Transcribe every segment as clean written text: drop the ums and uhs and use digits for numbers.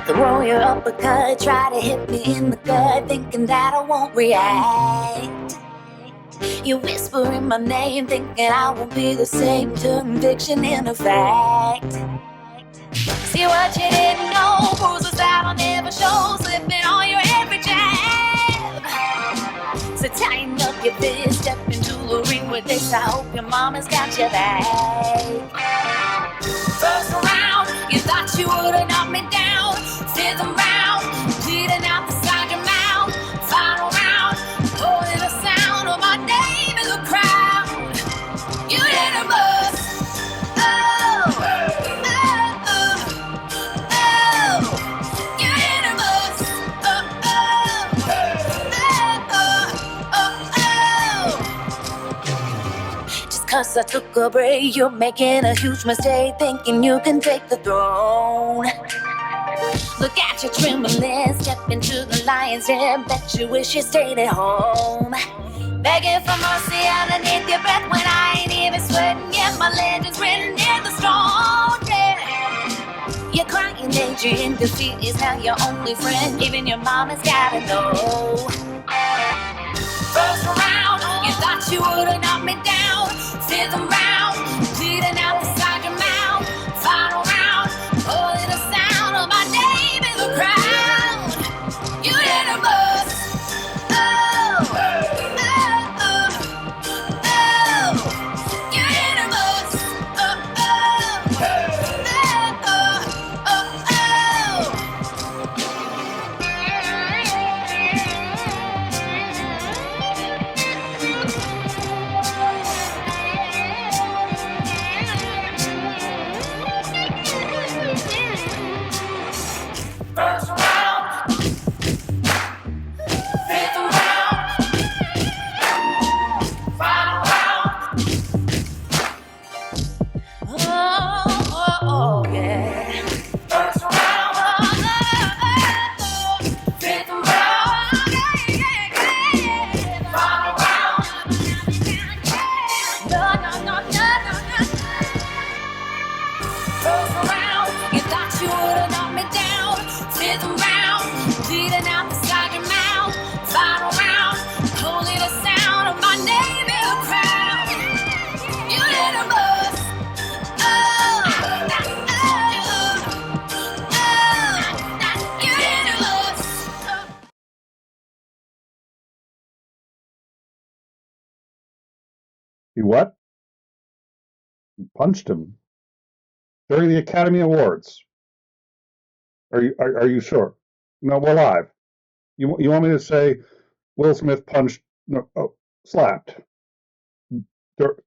Throw your uppercut, try to hit me in the gut, thinking that I won't react. You whispering my name, thinking I won't be the same. Turn fiction into fact. See what you didn't know, bruises that'll never show, slipping on your every jab. So tighten up your fist, step into the ring with this. I hope your mama's got your back. First round, you thought you would've knocked me down. Fifth round, bleeding out the side of your mouth. Final round, holding the sound of my name in the crowd. You didn't bust. Oh, oh, oh, oh. You didn't bust. Oh, oh, oh, oh, oh. Just 'cause I took a break, you're making a huge mistake, thinking you can take the throne. Look at you trembling, step into the lion's den. Bet you wish you stayed at home. Begging for mercy underneath your breath when I ain't even sweating yet. My legend's written in the stone. Yeah. You're crying, Adrian. Defeat is now your only friend. Even your mama's gotta know. First round, you thought you would've knocked me down. Fifth round, bleeding out the side of your mouth. Final round, holding the sound of my name in the crowd. You didn't bust. Oh, oh, oh, oh. You didn't bust. Oh, oh, oh, oh, First round, fifth round, final round. Oh, oh, oh, yeah. First round, fifth round, final round. No, no, no, no, no, no. First round, you thought you would've knocked me down. Fifth round, bleeding out the side of your mouth. Final round, holding the sound of my name in the crowd. You didn't bust. Oh, oh, oh, you didn't bust. You what? You punched him during the Academy Awards. Are you sure? No, we're live. You want me to say Will Smith punched? No, slapped. Could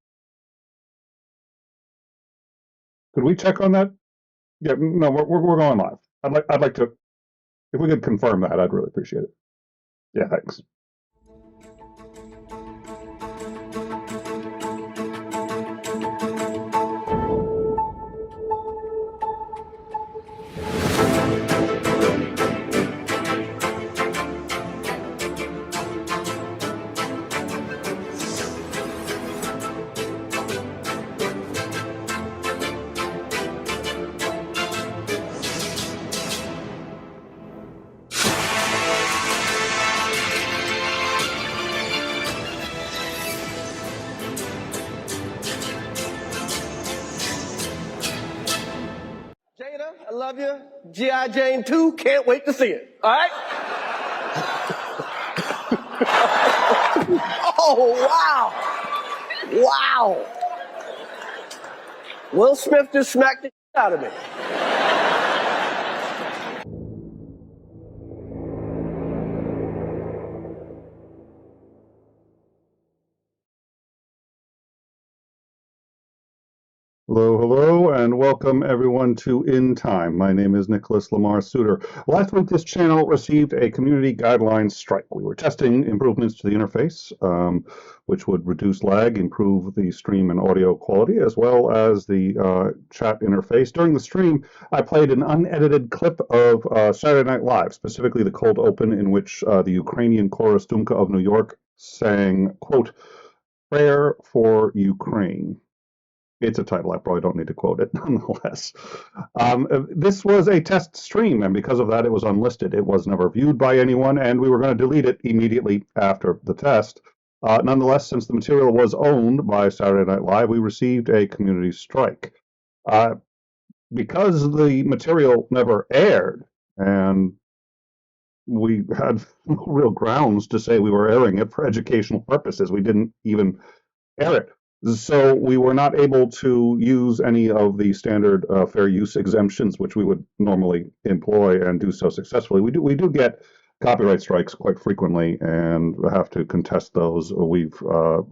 we check on that? Yeah, no, we're going live. I'd like to, if we could confirm that, I'd really appreciate it. Yeah, thanks. I love you. G.I. Jane 2, can't wait to see it. All right? Oh, wow. Wow. Will Smith just smacked the shit out of me. Hello, and welcome everyone to In Time. My name is Nicholas Lamar Suter. Last week, this channel received a community guidelines strike. We were testing improvements to the interface, which would reduce lag, improve the stream and audio quality, as well as the chat interface. During the stream, I played an unedited clip of Saturday Night Live, specifically the cold open in which the Ukrainian Chorus Dumka of New York sang, quote, Prayer for Ukraine. It's a title. I probably don't need to quote it nonetheless. This was a test stream, and because of that, it was unlisted. It was never viewed by anyone, and we were going to delete it immediately after the test. Nonetheless, since the material was owned by Saturday Night Live, we received a community strike. Because the material never aired, and we had no real grounds to say we were airing it for educational purposes. We didn't even air it. So we were not able to use any of the standard fair use exemptions, which we would normally employ and do so successfully. We do get copyright strikes quite frequently and have to contest those. We've,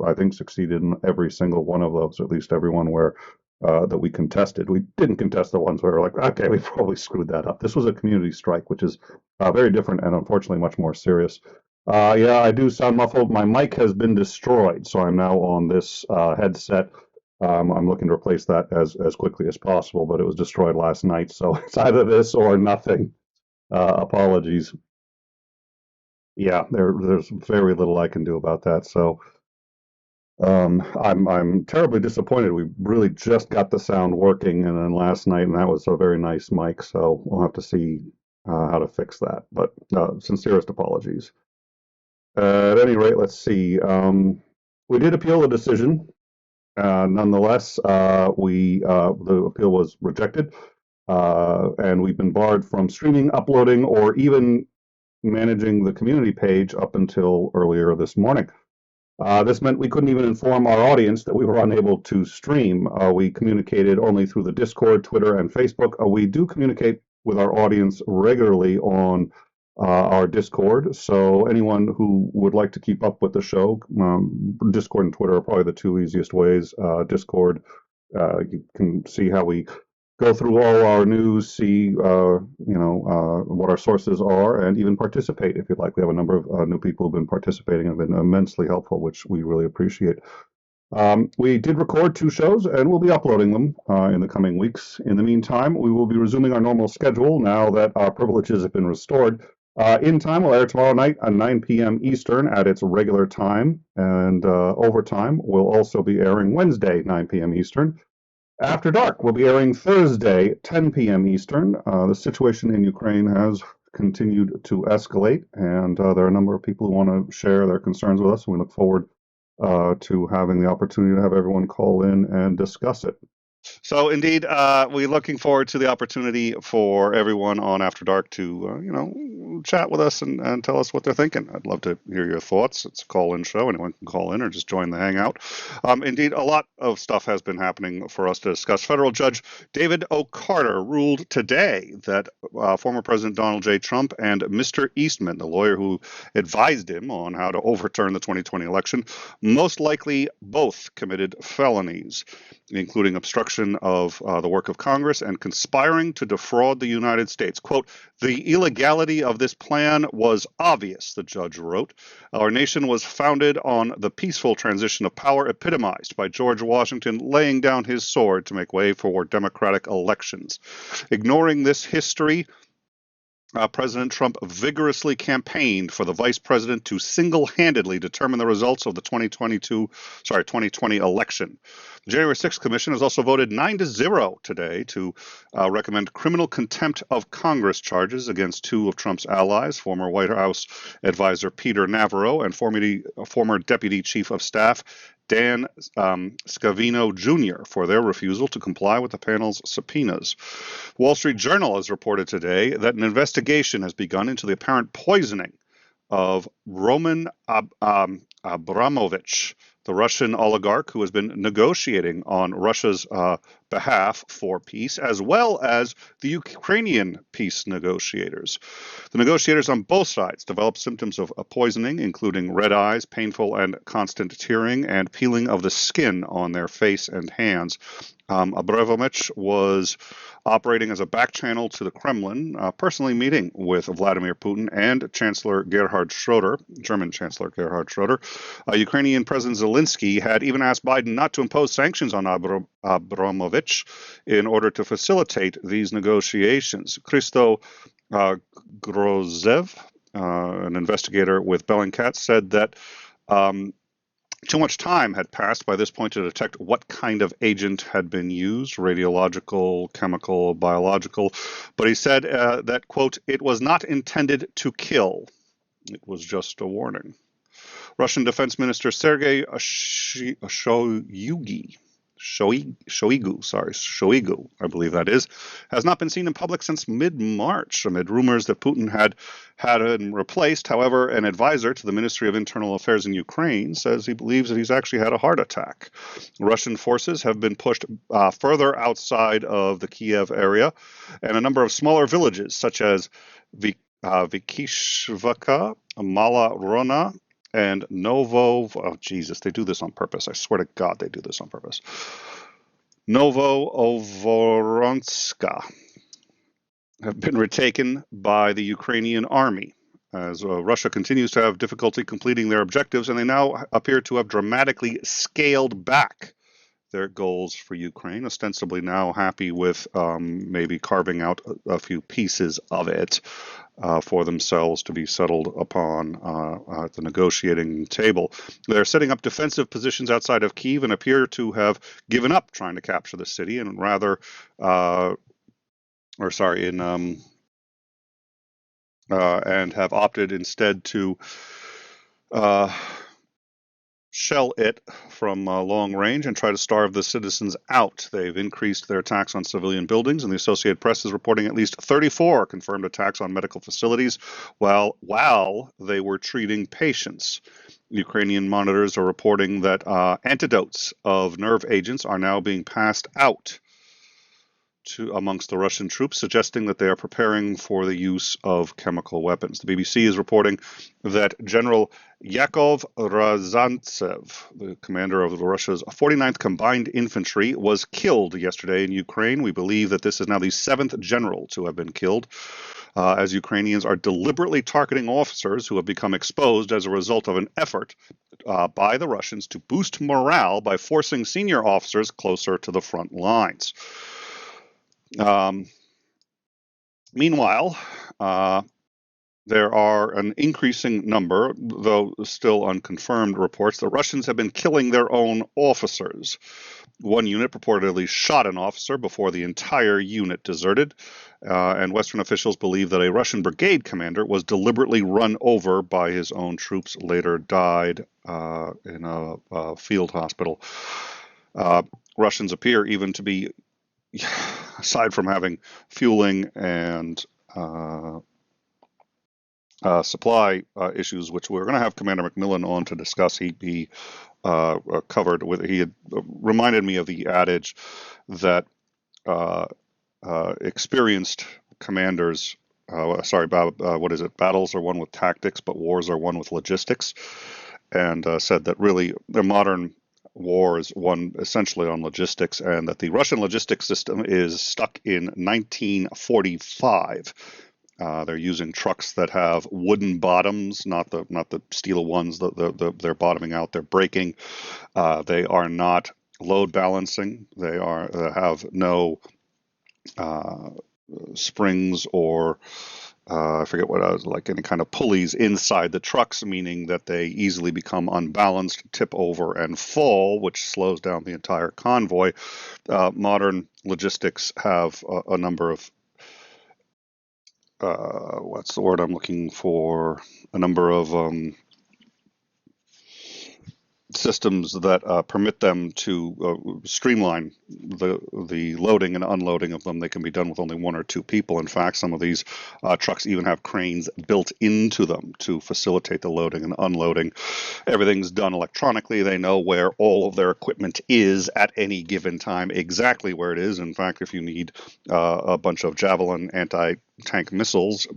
I think, succeeded in every single one of those, at least every one where that we contested. We didn't contest the ones where we were like, okay, we probably screwed that up. This was a community strike, which is very different and unfortunately much more serious. Yeah, I do sound muffled. My mic has been destroyed, so I'm now on this headset. I'm looking to replace that as quickly as possible, but it was destroyed last night, so it's either this or nothing. Apologies. Yeah, there's very little I can do about that. So I'm terribly disappointed. We really just got the sound working, and then last night, and that was a very nice mic. So we'll have to see how to fix that. But sincerest apologies. At any rate, let's see. We did appeal the decision. Nonetheless, the appeal was rejected, and we've been barred from streaming, uploading, or even managing the community page up until earlier this morning. This meant we couldn't even inform our audience that we were unable to stream. We communicated only through the Discord, Twitter, and Facebook. We do communicate with our audience regularly on our Discord. So anyone who would like to keep up with the show, Discord and Twitter are probably the two easiest ways. Discord, you can see how we go through all our news, see what our sources are, and even participate if you'd like. We have a number of new people who've been participating and have been immensely helpful, which we really appreciate. We did record 2 shows, and we'll be uploading them in the coming weeks. In the meantime, we will be resuming our normal schedule now that our privileges have been restored. In Time will air tomorrow night at 9 p.m. Eastern at its regular time, and Overtime will also be airing Wednesday, 9 p.m. Eastern. After Dark will be airing Thursday, 10 p.m. Eastern. The situation in Ukraine has continued to escalate, and there are a number of people who want to share their concerns with us, and we look forward to having the opportunity to have everyone call in and discuss it. So indeed, we're looking forward to the opportunity for everyone on After Dark to, chat with us and tell us what they're thinking. I'd love to hear your thoughts. It's a call-in show. Anyone can call in or just join the hangout. Indeed, a lot of stuff has been happening for us to discuss. Federal Judge David O'Carter ruled today that former President Donald J. Trump and Mr. Eastman, the lawyer who advised him on how to overturn the 2020 election, most likely both committed felonies, including obstruction of the work of Congress and conspiring to defraud the United States. Quote, "The illegality of this plan was obvious," the judge wrote. "Our nation was founded on the peaceful transition of power epitomized by George Washington laying down his sword to make way for democratic elections. Ignoring this history, President Trump vigorously campaigned for the vice president to single-handedly determine the results of the 2020 election. The January 6th Commission has also voted 9-0 today to recommend criminal contempt of Congress charges against 2 of Trump's allies, former White House advisor Peter Navarro and former Deputy Chief of Staff Dan Scavino Jr. for their refusal to comply with the panel's subpoenas. Wall Street Journal has reported today that an investigation has begun into the apparent poisoning of Roman Abramovich, the Russian oligarch who has been negotiating on Russia's behalf for peace, as well as the Ukrainian peace negotiators. The negotiators on both sides developed symptoms of poisoning, including red eyes, painful and constant tearing, and peeling of the skin on their face and hands. Abramovich was operating as a back channel to the Kremlin, personally meeting with Vladimir Putin and Chancellor Gerhard Schroeder, German Chancellor Gerhard Schroeder. Ukrainian President Zelensky had even asked Biden not to impose sanctions on Abramovich in order to facilitate these negotiations. Christo Grozev, an investigator with Bellingcat, said that Too much time had passed by this point to detect what kind of agent had been used, radiological, chemical, biological. But he said that, quote, it was not intended to kill. It was just a warning. Russian Defense Minister Sergei Shoigu, I believe that is, has not been seen in public since mid-March, amid rumors that Putin had him replaced. However, an advisor to the Ministry of Internal Affairs in Ukraine says he believes that he's actually had a heart attack. Russian forces have been pushed further outside of the Kiev area, and a number of smaller villages, such as Vikishvaka, Mala Rona, and oh Jesus, they do this on purpose. I swear to God, they do this on purpose. Novo-Ovoronska have been retaken by the Ukrainian army as Russia continues to have difficulty completing their objectives, and they now appear to have dramatically scaled back their goals for Ukraine, ostensibly now happy with maybe carving out a few pieces of it for themselves to be settled upon at the negotiating table. They're setting up defensive positions outside of Kyiv and appear to have given up trying to capture the city and rather, and have opted instead to shell it from long range and try to starve the citizens out. They've increased their attacks on civilian buildings, and the Associated Press is reporting at least 34 confirmed attacks on medical facilities while they were treating patients. Ukrainian monitors are reporting that antidotes of nerve agents are now being passed out amongst the Russian troops, suggesting that they are preparing for the use of chemical weapons. The BBC is reporting that General Yakov Razantsev, the commander of Russia's 49th Combined Infantry, was killed yesterday in Ukraine. We believe that this is now the 7th general to have been killed, as Ukrainians are deliberately targeting officers who have become exposed as a result of an effort by the Russians to boost morale by forcing senior officers closer to the front lines. Meanwhile, there are an increasing number, though still unconfirmed, reports that Russians have been killing their own officers. One unit purportedly shot an officer before the entire unit deserted, and Western officials believe that a Russian brigade commander was deliberately run over by his own troops, later died in a field hospital. Russians appear even to be, aside from having fueling and supply issues, which we're going to have Commander McMillan on to discuss. He covered with. He had reminded me of the adage that experienced commanders. What is it? Battles are won with tactics, but wars are won with logistics. And said that really the modern war is won essentially on logistics, and that the Russian logistics system is stuck in 1945. They're using trucks that have wooden bottoms, not the steel ones. They're bottoming out. They're braking. They are not load balancing. They have no springs or I forget what like any kind of pulleys inside the trucks, meaning that they easily become unbalanced, tip over, and fall, which slows down the entire convoy. Modern logistics have a number of what's the word I'm looking for? A number of systems that permit them to streamline the loading and unloading of them. They can be done with only one or two people. In fact, some of these trucks even have cranes built into them to facilitate the loading and unloading. Everything's done electronically. They know where all of their equipment is at any given time, exactly where it is. In fact, if you need a bunch of Javelin anti-tank missiles,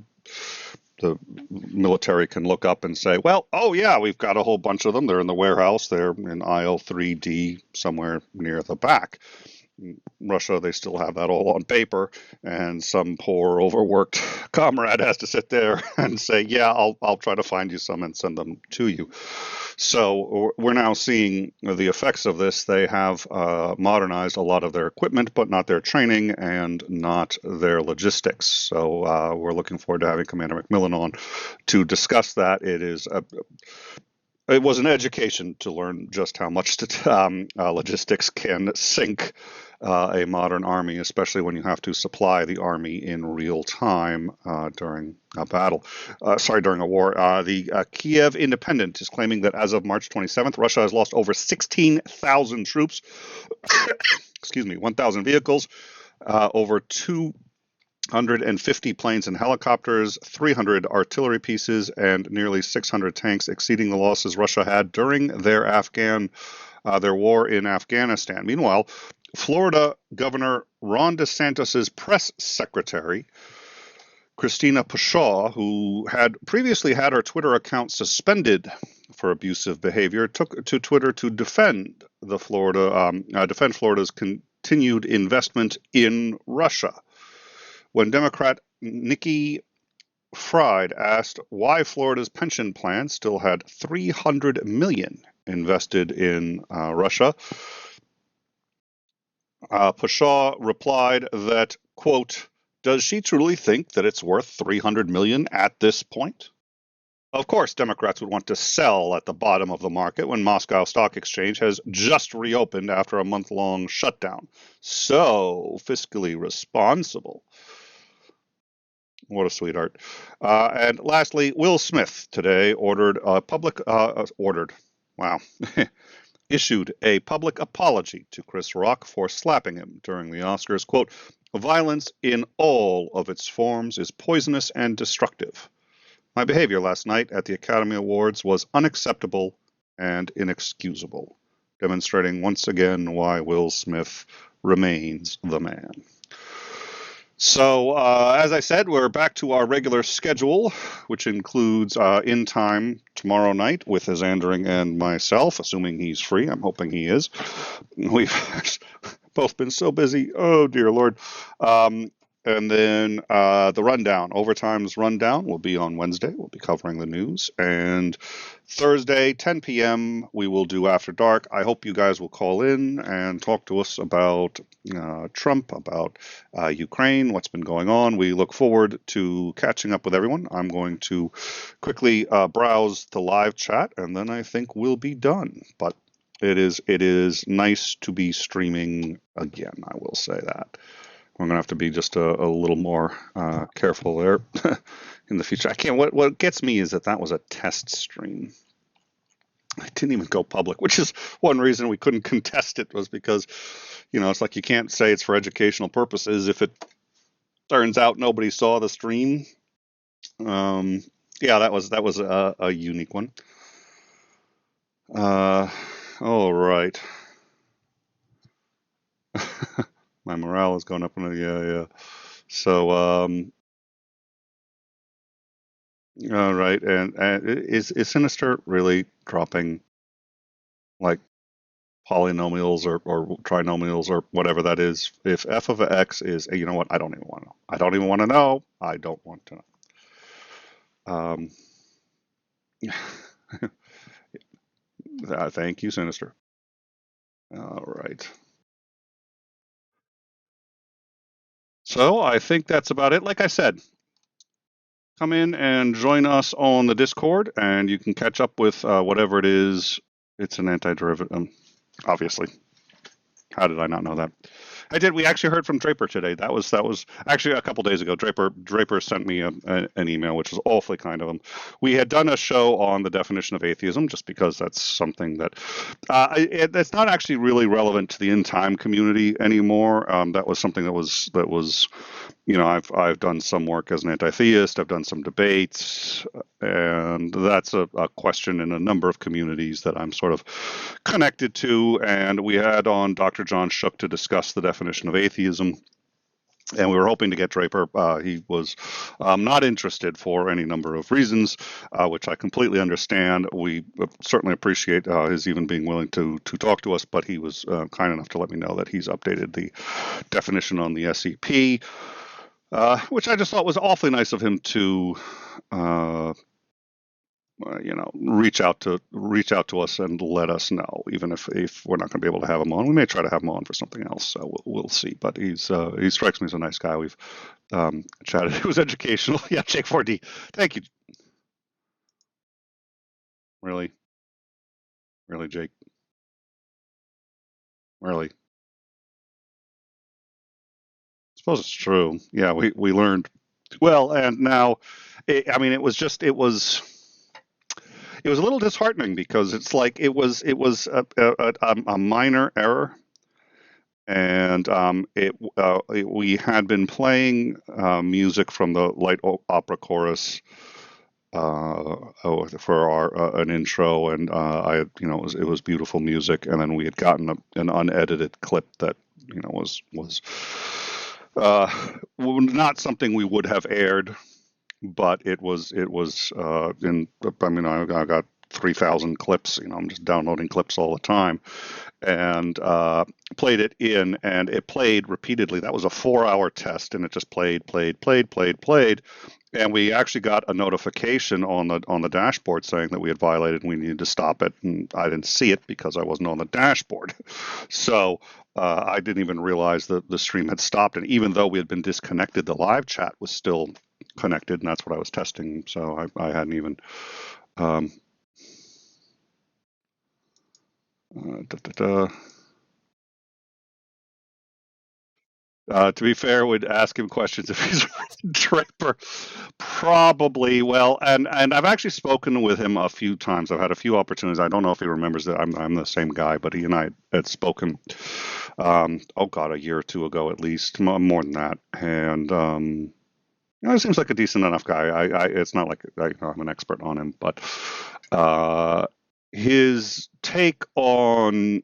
the military can look up and say, well, oh yeah, we've got a whole bunch of them. They're in the warehouse. They're in aisle 3D somewhere near the back. In Russia, they still have that all on paper, and some poor overworked comrade has to sit there and say, yeah, I'll try to find you some and send them to you. So we're now seeing the effects of this. They have modernized a lot of their equipment, but not their training and not their logistics. So we're looking forward to having Commander McMillan on to discuss that. It is It was an education to learn just how much logistics can sink a modern army, especially when you have to supply the army in real time during a battle. During a war. The Kiev Independent is claiming that as of March 27th, Russia has lost over 16,000 troops, excuse me, 1,000 vehicles, over 250 planes and helicopters, 300 artillery pieces, and nearly 600 tanks, exceeding the losses Russia had during their war in Afghanistan. Meanwhile, Florida Governor Ron DeSantis's press secretary, Christina Pushaw, who had previously had her Twitter account suspended for abusive behavior, took to Twitter to defend Florida's continued investment in Russia. When Democrat Nikki Fried asked why Florida's pension plan still had $300 million invested in Russia, Pushaw replied that, quote, "Does she truly think that it's worth $300 million at this point?" Of course, Democrats would want to sell at the bottom of the market when Moscow Stock Exchange has just reopened after a month-long shutdown. So fiscally responsible. What a sweetheart. And lastly, Will Smith today issued a public apology to Chris Rock for slapping him during the Oscars. Quote, "Violence in all of its forms is poisonous and destructive. My behavior last night at the Academy Awards was unacceptable and inexcusable," demonstrating once again why Will Smith remains the man. So, as I said, we're back to our regular schedule, which includes In Time tomorrow night with Azandering and myself, assuming he's free. I'm hoping he is. We've both been so busy. Oh, dear Lord. And then the rundown, Overtime's rundown, will be on Wednesday. We'll be covering the news. And Thursday, 10 p.m., we will do After Dark. I hope you guys will call in and talk to us about Trump, about Ukraine, what's been going on. We look forward to catching up with everyone. I'm going to quickly browse the live chat, and then I think we'll be done. But it is nice to be streaming again, I will say that. We're going to have to be just a little more careful there in the future. What gets me is that was a test stream. It didn't even go public, which is one reason we couldn't contest it, was because, it's like you can't say it's for educational purposes if it turns out nobody saw the stream. Yeah, that was a unique one. All right. My morale is going up. Yeah. So, all right. And is Sinister really dropping like polynomials or trinomials or whatever that is? If f of x is, you know what? I don't even want to know. I don't even want to know. I don't want to know. Thank you, Sinister. All right. So I think that's about it. Like I said, come in and join us on the Discord, and you can catch up with whatever it is. It's an antiderivative, obviously. How did I not know that? I did. We actually heard from Draper today. That was actually a couple days ago. Draper sent me an email, which was awfully kind of him. We had done a show on the definition of atheism, just because that's something that that's not actually really relevant to the in time community anymore. That was something that was I've done some work as an anti-theist. I've done some debates, and that's a question in a number of communities that I'm sort of connected to. And we had on Dr. John Shook to discuss the definition of atheism, and we were hoping to get Draper. He was not interested for any number of reasons, which I completely understand. We certainly appreciate his even being willing to talk to us, but he was kind enough to let me know that he's updated the definition on the SEP. Which I just thought was awfully nice of him to, reach out to us and let us know, even if we're not going to be able to have him on. We may try to have him on for something else, so we'll see. But he strikes me as a nice guy. We've chatted. It was educational. Yeah, Jake 4D. Thank you. Really? Really, Jake? Really? I suppose it's true. Yeah, we learned well, and now, I mean, it was a little disheartening because it's like it was a minor error, and we had been playing music from the light opera chorus for our an intro, and it was beautiful music, and then we had gotten an unedited clip that was uh, not something we would have aired, but it was in. I mean, I got 3,000 clips. I'm just downloading clips all the time, and played it in, and it played repeatedly. That was a 4-hour test, and it just played, and we actually got a notification on the dashboard saying that we had violated and we needed to stop it. And I didn't see it because I wasn't on the dashboard, so I didn't even realize that the stream had stopped. And even though we had been disconnected, the live chat was still connected, and that's what I was testing. So I hadn't even. Um, da, da, da. To be fair, would ask him questions if he's a Draper. Probably. Well, and I've actually spoken with him a few times. I've had a few opportunities. I don't know if he remembers that I'm the same guy, but he and I had spoken. Oh God, a year or two ago at least, more than that. And he seems like a decent enough guy. It's not like I'm an expert on him, but his take on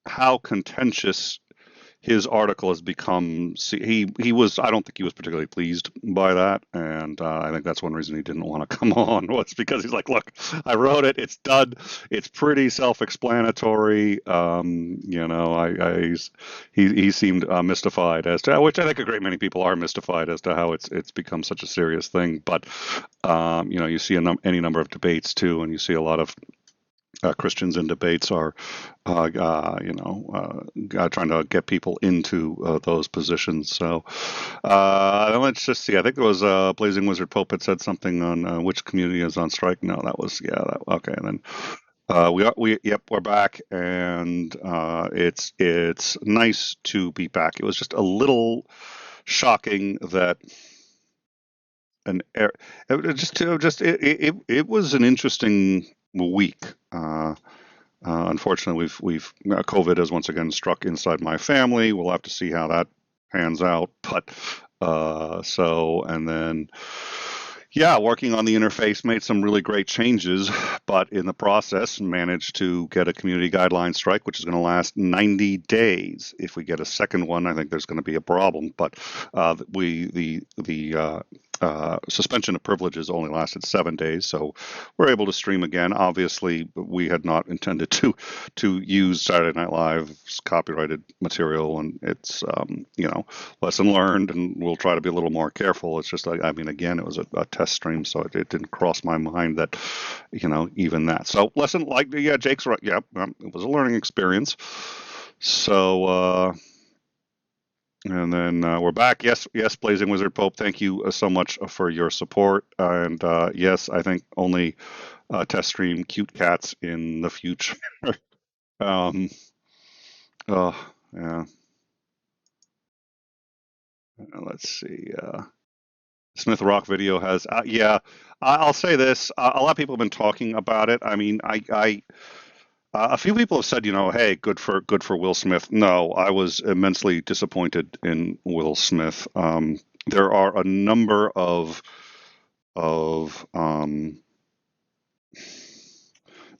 how contentious his article has become. He was. I don't think he was particularly pleased by that, and I think that's one reason he didn't want to come on, was because he's like, look, I wrote it. It's done. It's pretty self-explanatory. He seemed mystified as to, which I think a great many people are mystified as to how it's become such a serious thing. But you see any number of debates too, and you see a lot of Christians in debates are, trying to get people into those positions. So let's just see. I think it was Blazing Wizard Pope had said something on which community is on strike. No, that was okay. And then we're back, and it's nice to be back. It was just a little shocking that it was an interesting week. Unfortunately, we've COVID has once again struck inside my family. We'll have to see how that pans out. But and then working on the interface, made some really great changes, but in the process managed to get a community guideline strike, which is going to last 90 days. If we get a second one, I think there's going to be a problem. But the suspension of privileges only lasted 7 days, so we're able to stream again. Obviously, we had not intended to use Saturday Night Live's copyrighted material, and it's lesson learned, and we'll try to be a little more careful. It's just like, I mean, again, it was a test stream, so it didn't cross my mind that even that. So Jake's right. Yeah, it was a learning experience. So. And then we're back. Yes, Blazing Wizard Pope, thank you so much for your support. And yes, I think only test stream cute cats in the future. Oh, yeah. Let's see. Smith Rock video has, I'll say this. A lot of people have been talking about it. I mean, a few people have said, hey, good for Will Smith. No, I was immensely disappointed in Will Smith. There are a number of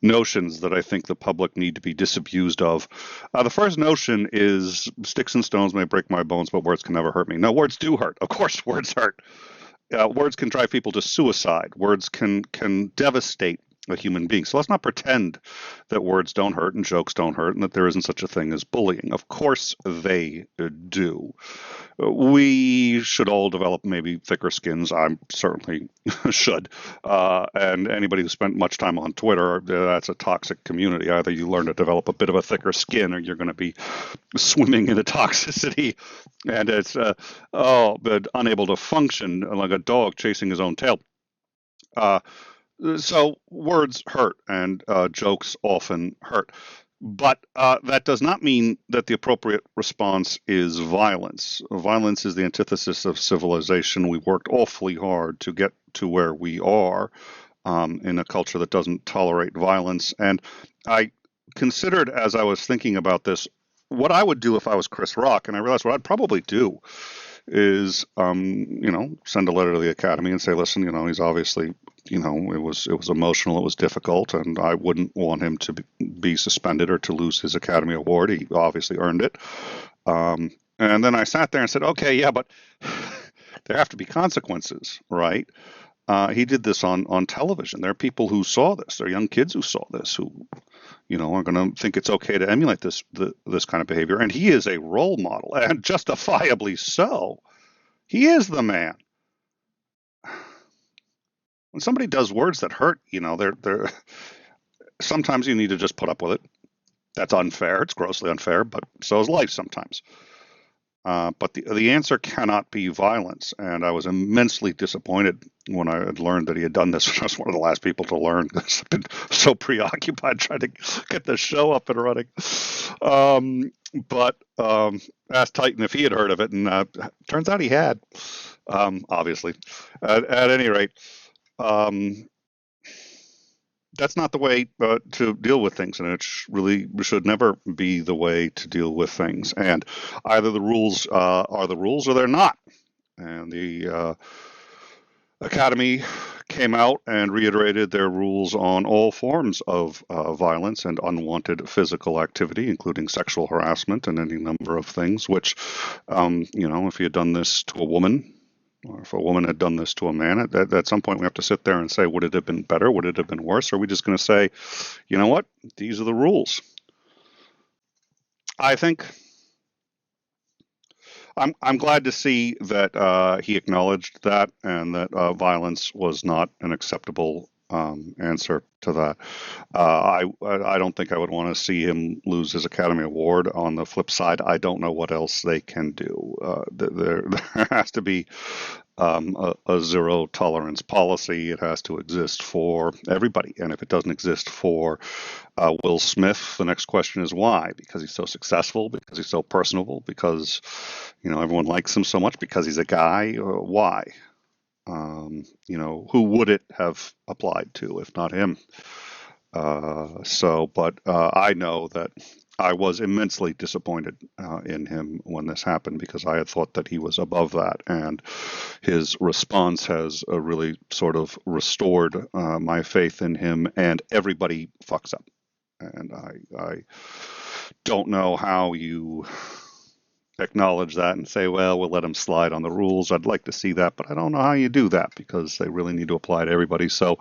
notions that I think the public need to be disabused of. The first notion is sticks and stones may break my bones, but words can never hurt me. No, words do hurt. Of course, words hurt. Words can drive people to suicide. Words can devastate a human being. So let's not pretend that words don't hurt and jokes don't hurt and that there isn't such a thing as bullying. Of course they do. We should all develop maybe thicker skins. I certainly should. And anybody who spent much time on Twitter, that's a toxic community. Either you learn to develop a bit of a thicker skin, or you're going to be swimming in the toxicity. And it's but unable to function like a dog chasing his own tail. So words hurt, and jokes often hurt. But that does not mean that the appropriate response is violence. Violence is the antithesis of civilization. We worked awfully hard to get to where we are in a culture that doesn't tolerate violence. And I considered, as I was thinking about this, what I would do if I was Chris Rock, and I realized what I'd probably do is, send a letter to the Academy and say, listen, he's obviously, it was emotional, it was difficult, and I wouldn't want him to be suspended or to lose his Academy Award. He obviously earned it. And then I sat there and said, okay, yeah, but there have to be consequences, right? He did this on television. There are people who saw this. There are young kids who saw this who, are going to think it's okay to emulate this kind of behavior. And he is a role model, and justifiably so. He is the man. When somebody does words that hurt, they're sometimes you need to just put up with it. That's unfair. It's grossly unfair, but so is life sometimes. But the answer cannot be violence. And I was immensely disappointed when I had learned that he had done this. I was one of the last people to learn because I've been so preoccupied trying to get the show up and running. But asked Titan if he had heard of it, and turns out he had, obviously. At any rate, that's not the way to deal with things, and it really should never be the way to deal with things. And either the rules are the rules or they're not. And the Academy came out and reiterated their rules on all forms of violence and unwanted physical activity, including sexual harassment and any number of things, which, if you had done this to a woman, or if a woman had done this to a man, at some point we have to sit there and say, would it have been better? Would it have been worse? Or are we just going to say, you know what? These are the rules. I think I'm glad to see that he acknowledged that, and that violence was not an acceptable answer to that. I don't think I would want to see him lose his Academy Award. On the flip side, I don't know what else they can do. There has to be a zero tolerance policy. It has to exist for everybody. And if it doesn't exist for Will Smith, the next question is why? Because he's so successful, because he's so personable, because everyone likes him so much, because he's a guy. Why? Who would it have applied to if not him? But I know that I was immensely disappointed in him when this happened, because I had thought that he was above that, and his response has really sort of restored my faith in him. And everybody fucks up, and I don't know how you acknowledge that and say, well, we'll let him slide on the rules. I'd like to see that, but I don't know how you do that, because they really need to apply to everybody. So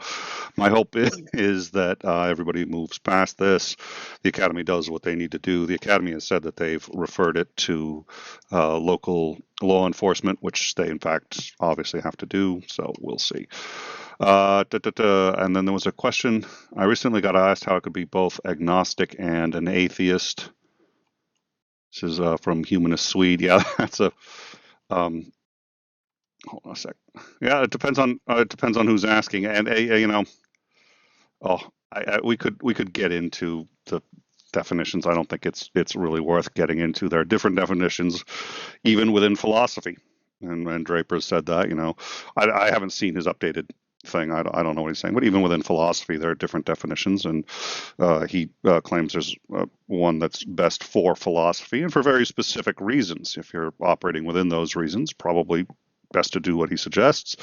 my hope is that everybody moves past this. The Academy does what they need to do. The Academy has said that they've referred it to local law enforcement, which they in fact obviously have to do. So we'll see. And then there was a question. I recently got asked how I could be both agnostic and an atheist. This is from Humanist Swede. Yeah, that's a. Hold on a sec. Yeah, it depends on who's asking, and we could get into the definitions. I don't think it's really worth getting into. There are different definitions, even within philosophy, and Draper said that. I haven't seen his updated thing. I don't know what he's saying, but even within philosophy, there are different definitions, and he claims there's one that's best for philosophy and for very specific reasons. If you're operating within those reasons, probably best to do what he suggests.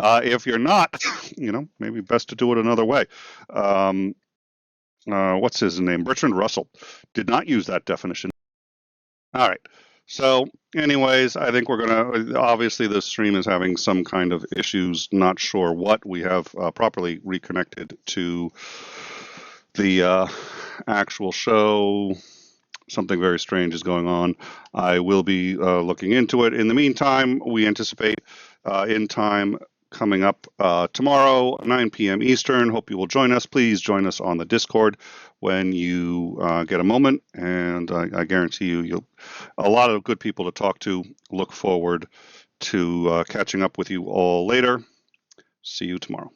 If you're not, maybe best to do it another way. What's his name? Bertrand Russell did not use that definition. All right. So anyways, I think we're going to, obviously the stream is having some kind of issues, not sure what. We have properly reconnected to the actual show. Something very strange is going on. I will be looking into it. In the meantime, we anticipate In Time coming up tomorrow, 9 p.m. Eastern. Hope you will join us. Please join us on the Discord when you get a moment, and I guarantee you'll a lot of good people to talk to. Look forward to catching up with you all later. See you tomorrow.